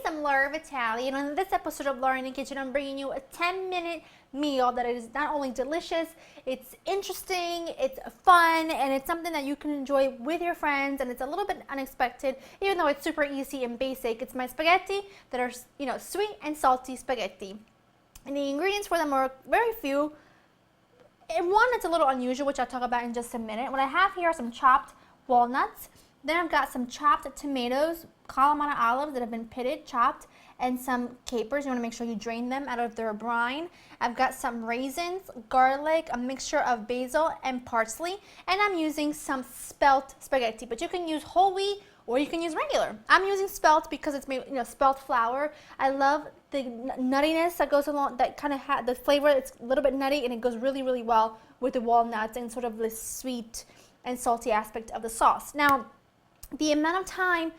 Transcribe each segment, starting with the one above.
I'm Laura Vitale, and on this episode of Laura in the Kitchen, I'm bringing you a 10-minute meal that is not only delicious, it's interesting, it's fun, and it's something that you can enjoy with your friends, and it's a little bit unexpected, even though it's super easy and basic. It's my spaghetti that are, sweet and salty spaghetti. And the ingredients for them are very few. And one, it's a little unusual, which I'll talk about in just a minute. What I have here are some chopped walnuts. Then I've got some chopped tomatoes, Kalamata olives that have been pitted, chopped, and some capers. You want to make sure you drain them out of their brine. I've got some raisins, garlic, a mixture of basil and parsley, and I'm using some spelt spaghetti. But you can use whole wheat or you can use regular. I'm using spelt because it's made, spelt flour. I love the nuttiness that goes along, that kind of the flavor. It's a little bit nutty and it goes really, really well with the walnuts and sort of the sweet and salty aspect of the sauce. Now, the amount of time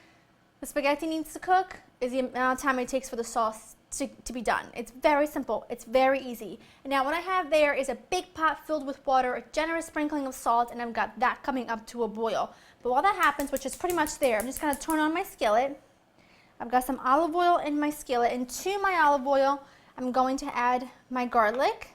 the spaghetti needs to cook is the amount of time it takes for the sauce to be done. It's very simple. It's very easy. And now what I have there is a big pot filled with water, a generous sprinkling of salt, and I've got that coming up to a boil. But while that happens, which is pretty much there, I'm just going to turn on my skillet. I've got some olive oil in my skillet, and to my olive oil, I'm going to add my garlic.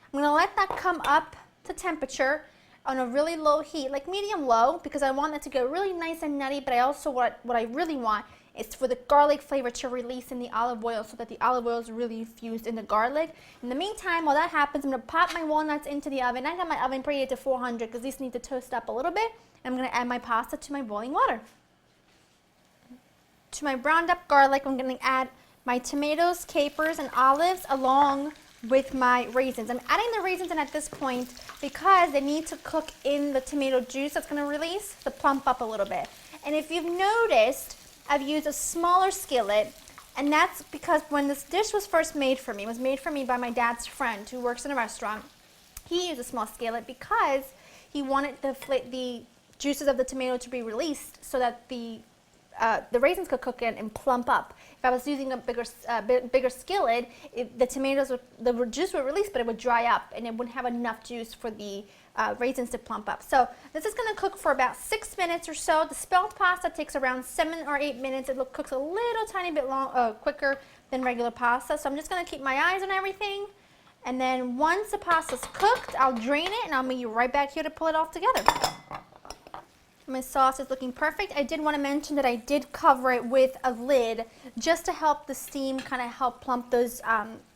I'm going to let that come up to temperature on a really low heat, like medium low, because I want it to get really nice and nutty, but I also, what I really want is for the garlic flavor to release in the olive oil so that the olive oil is really infused in the garlic. In the meantime, while that happens, I'm going to pop my walnuts into the oven. I got my oven preheated to 400 because these need to toast up a little bit. I'm going to add my pasta to my boiling water. To my browned up garlic, I'm going to add my tomatoes, capers, and olives along with my raisins. I'm adding the raisins in at this point because they need to cook in the tomato juice that's going to release to plump up a little bit. And if you've noticed, I've used a smaller skillet, and that's because when this dish was first made for me, it was made for me by my dad's friend who works in a restaurant. He used a small skillet because he wanted the juices of the tomato to be released so that the raisins could cook in and plump up. If I was using a bigger skillet, the juice would release, but it would dry up, and it wouldn't have enough juice for the raisins to plump up. So this is going to cook for about 6 minutes or so. The spelt pasta takes around 7 or 8 minutes. It cooks a little tiny bit quicker than regular pasta. So I'm just going to keep my eyes on everything, and then once the pasta's cooked, I'll drain it, and I'll meet you right back here to pull it all together. My sauce is looking perfect. I did want to mention that I did cover it with a lid just to help the steam kind of help plump those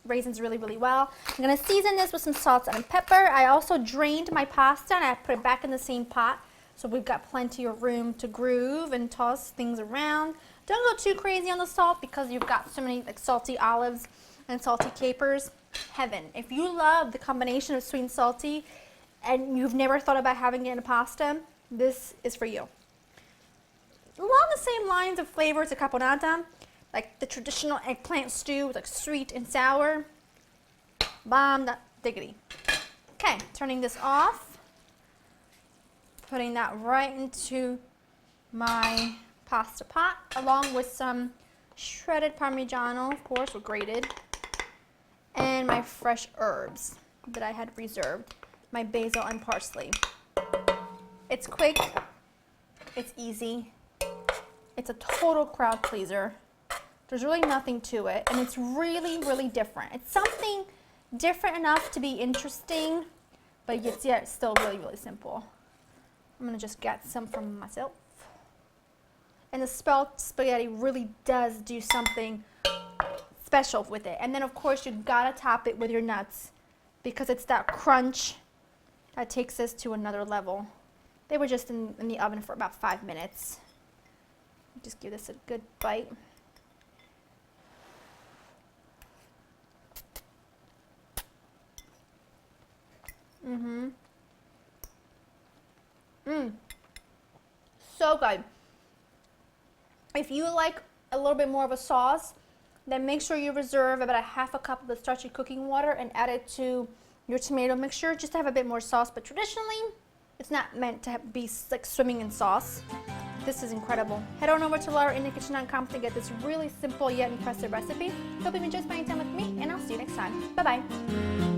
raisins really, really well. I'm going to season this with some salt and pepper. I also drained my pasta and I put it back in the same pot. So we've got plenty of room to groove and toss things around. Don't go too crazy on the salt because you've got so many salty olives and salty capers. Heaven. If you love the combination of sweet and salty and you've never thought about having it in a pasta, this is for you. Along the same lines of flavors, a caponata, like the traditional eggplant stew with sweet and sour. Bomb diggity. Okay, turning this off. Putting that right into my pasta pot, along with some shredded Parmigiano, of course, or grated, and my fresh herbs that I had reserved, my basil and parsley. It's quick, it's easy, it's a total crowd pleaser. There's really nothing to it, and it's really, really different. It's something different enough to be interesting, but yet still really, really simple. I'm going to just get some for myself. And the spelt spaghetti really does do something special with it. And then, of course, you got to top it with your nuts because it's that crunch that takes this to another level. They were just in the oven for about 5 minutes. Just give this a good bite. So good. If you like a little bit more of a sauce, then make sure you reserve about a half a cup of the starchy cooking water and add it to your tomato mixture just to have a bit more sauce. But traditionally, it's not meant to be like swimming in sauce. This is incredible. Head on over to laurainthekitchen.com to get this really simple yet impressive recipe. Hope you enjoyed spending time with me, and I'll see you next time. Bye-bye.